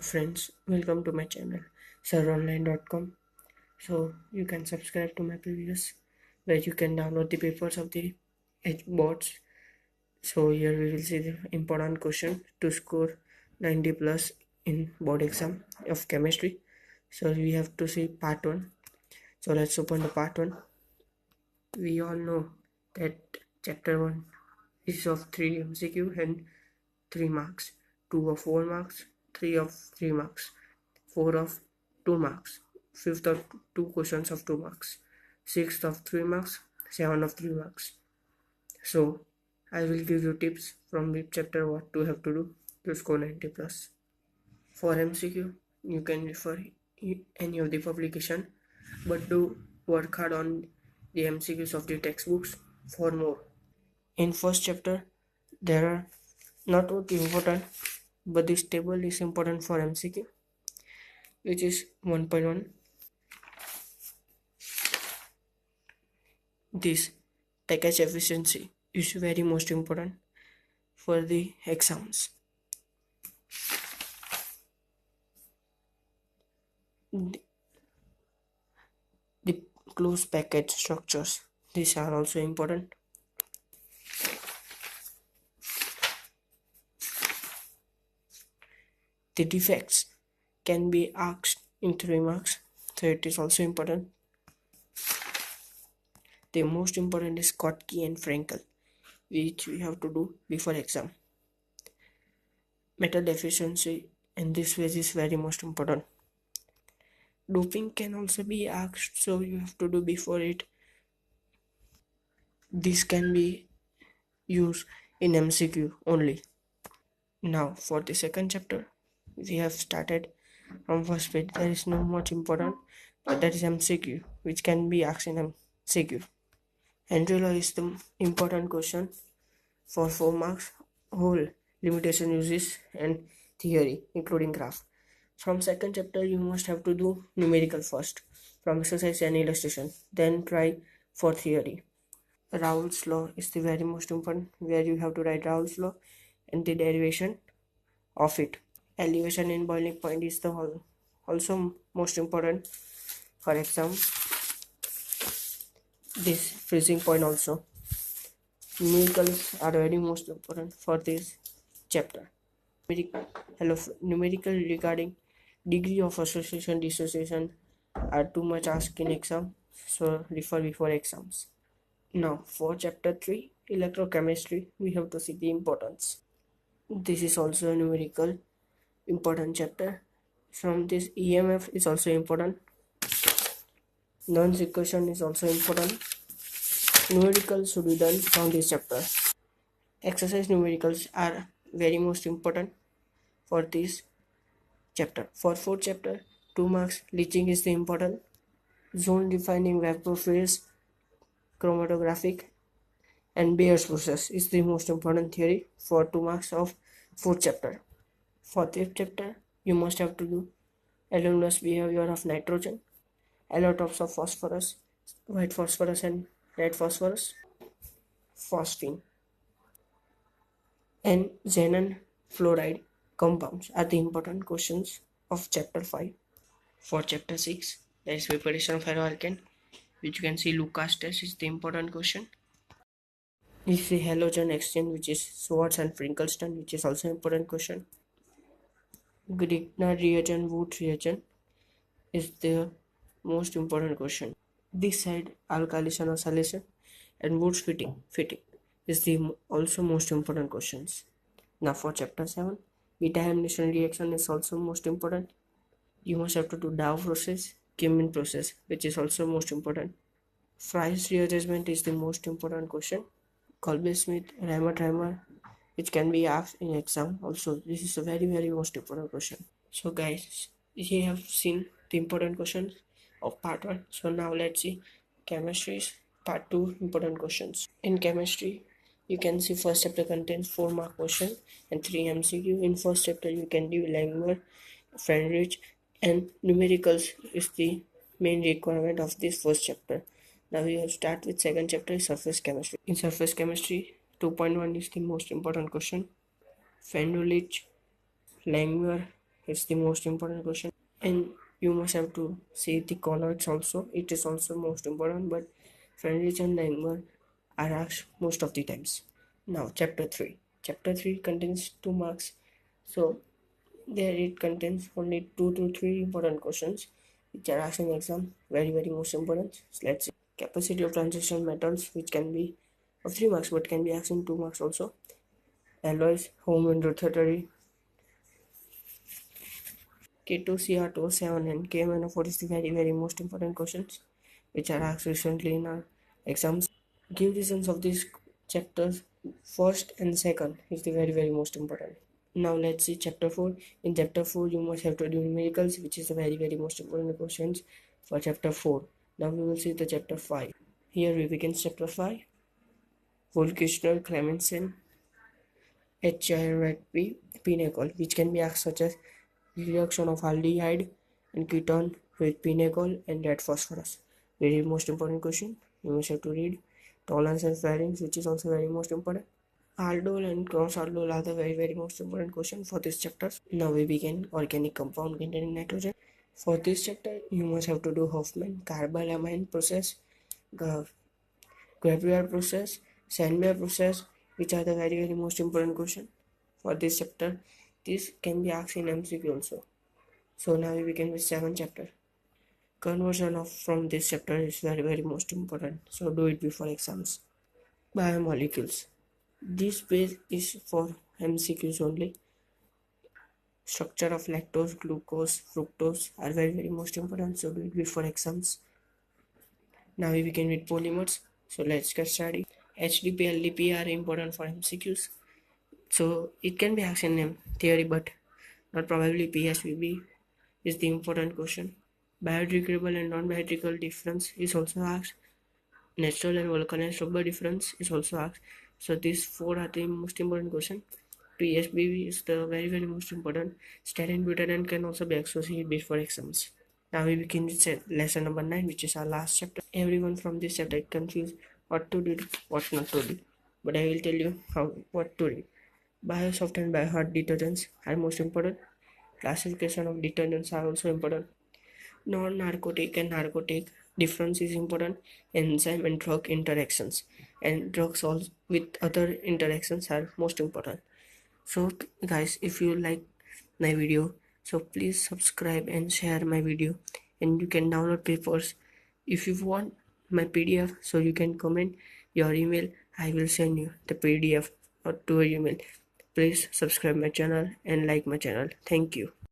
friends, welcome to my channel sironline.com. So you can subscribe to my previous where you can download the papers of the boards. So here we will see the important question to score 90 plus in board exam of chemistry. So we have to see part 1. So let's open the part 1. We all know that chapter 1 is of 3 MCQ and 3 marks, 2 of 4 marks, 3 of 3 marks, 4 of 2 marks, 5th of 2 questions of 2 marks, 6th of 3 marks, 7 of 3 marks. So I will give you tips from which chapter what to have to do to score 90 plus. For MCQ, you can refer any of the publication, but do work hard on the MCQs of the textbooks for more. In first chapter, there are not only important, but this table is important for MCQ, which is 1.1. This package efficiency is very most important for the exams. The close package structures, these are also important. The defects can be asked in 3 marks, so it is also important. The most important is Schottky and Frankel, which we have to do before exam. Metal efficiency in this phase is very most important. Doping can also be asked, so you have to do before it. This can be used in MCQ only. Now for the second chapter, we have started from first page. There is no much important, but that is MCQ, which can be asked in MCQ. Entry law is the important question for 4 marks, whole limitation uses and theory, including graph. From second chapter, you must have to do numerical first, from exercise and illustration, then try for theory. Raoult's law is the very most important, where you have to write Raoult's law and the derivation of it. Elevation in boiling point is the also most important for exam. This freezing point also. Numericals are very most important for this chapter. Numerical regarding degree of association, dissociation are too much asked in exam, so refer before exams. Now for chapter 3, electrochemistry, we have to see the importance. This is also a numerical important chapter. From this, EMF is also important. Nernst equation is also important. Numericals should be done from this chapter. Exercise numericals are very most important for this chapter. For fourth chapter, 2 marks, leaching is the important. Zone defining vapor phase, chromatographic and Bayer's process is the most important theory for 2 marks of fourth chapter. For fifth chapter, you must have to do alumnus behavior of nitrogen, allotropes of phosphorus, white phosphorus and red phosphorus, phosphine, and xenon fluoride compounds are the important questions of chapter 5. For chapter 6, there is preparation of ferroalkane, which you can see Lucas test is the important question. This is the halogen exchange, which is Schwartz and Finkelstein, which is also important question. Grignard reagent, Wood reagent is the most important question. This side, alkylation or salation and Wood's fitting is the also most important questions. Now for chapter 7, beta amination reaction is also most important. You must have to do Dow process, Kimin process, which is also most important. Fry's rearrangement is the most important question. Kolbe-Smith, Reimer, which can be asked in exam also. This is a very most important question. So guys, you have seen the important questions of part 1. So now let's see chemistry's part 2 important questions. In chemistry, you can see first chapter contains 4 mark question and 3 MCQ. In first chapter, you can do Langmuir, Friedrich, and numericals is the main requirement of this first chapter. Now we will start with second chapter, surface chemistry. In surface chemistry, 2.1 is the most important question. Fendulich, Langmuir, It's the most important question, and you must have to see the colors also. It is also most important, but friendly and language are asked most of the times. Now, chapter 3. Chapter 3 contains 2 marks. So, there it contains only 2 to 3 important questions which are asked in exam. Very most important. So let's see. Capacity of transition metals, which can be of 3 marks but can be asked in 2 marks also. Alloys, home window theory, K2CR207 and KMNO4 is the very most important questions which are asked recently in our exams. Give reasons of these chapters first and second is the very most important. Now let's see chapter 4. In chapter 4 you must have to do numericals, which is the very most important questions for chapter 4. Now we will see the chapter 5. Here we begin chapter 5. Volcational Clemenson HIRP pinnacle, which can be asked such as reaction of aldehyde and ketone with pinnacle and red phosphorus. Very most important question. You must have to read. Tolerance and fairings, which is also very most important. Aldol and cross aldol are the very most important question for this chapter. Now we begin organic compound containing nitrogen. For this chapter, you must have to do Hoffman carbylamine process, Gravier process, Sandmeyer process, which are the very most important question for this chapter. This can be asked in MCQ also. So now we begin with 7th chapter. Conversion of from this chapter is very most important. So do it before exams. Biomolecules. This page is for MCQs only. Structure of lactose, glucose, fructose are very most important. So do it before exams. Now we begin with polymers. So let's get started. HDP, LDP are important for MCQs. So it can be asked in theory, but not probably. PSVB is the important question. Biodegradable and non-biodegradable difference is also asked. Natural and vulcanized rubber difference is also asked. So these 4 are the most important question. PSBB is the very most important. Styrene butadiene can also be associated before exams. Now we begin with lesson number 9, which is our last chapter. Everyone from this chapter confused what to do, what not to do. But I will tell you what to do. Biosoft and biohard detergents are most important. Classification of detergents are also important. Non-narcotic and narcotic difference is important. Enzyme and drug interactions and drugs all with other interactions are most important. So guys, if you like my video, so please subscribe and share my video, and you can download papers. If you want my PDF, so you can comment your email. I will send you the PDF or to your email. Please subscribe my channel and like my channel. Thank you.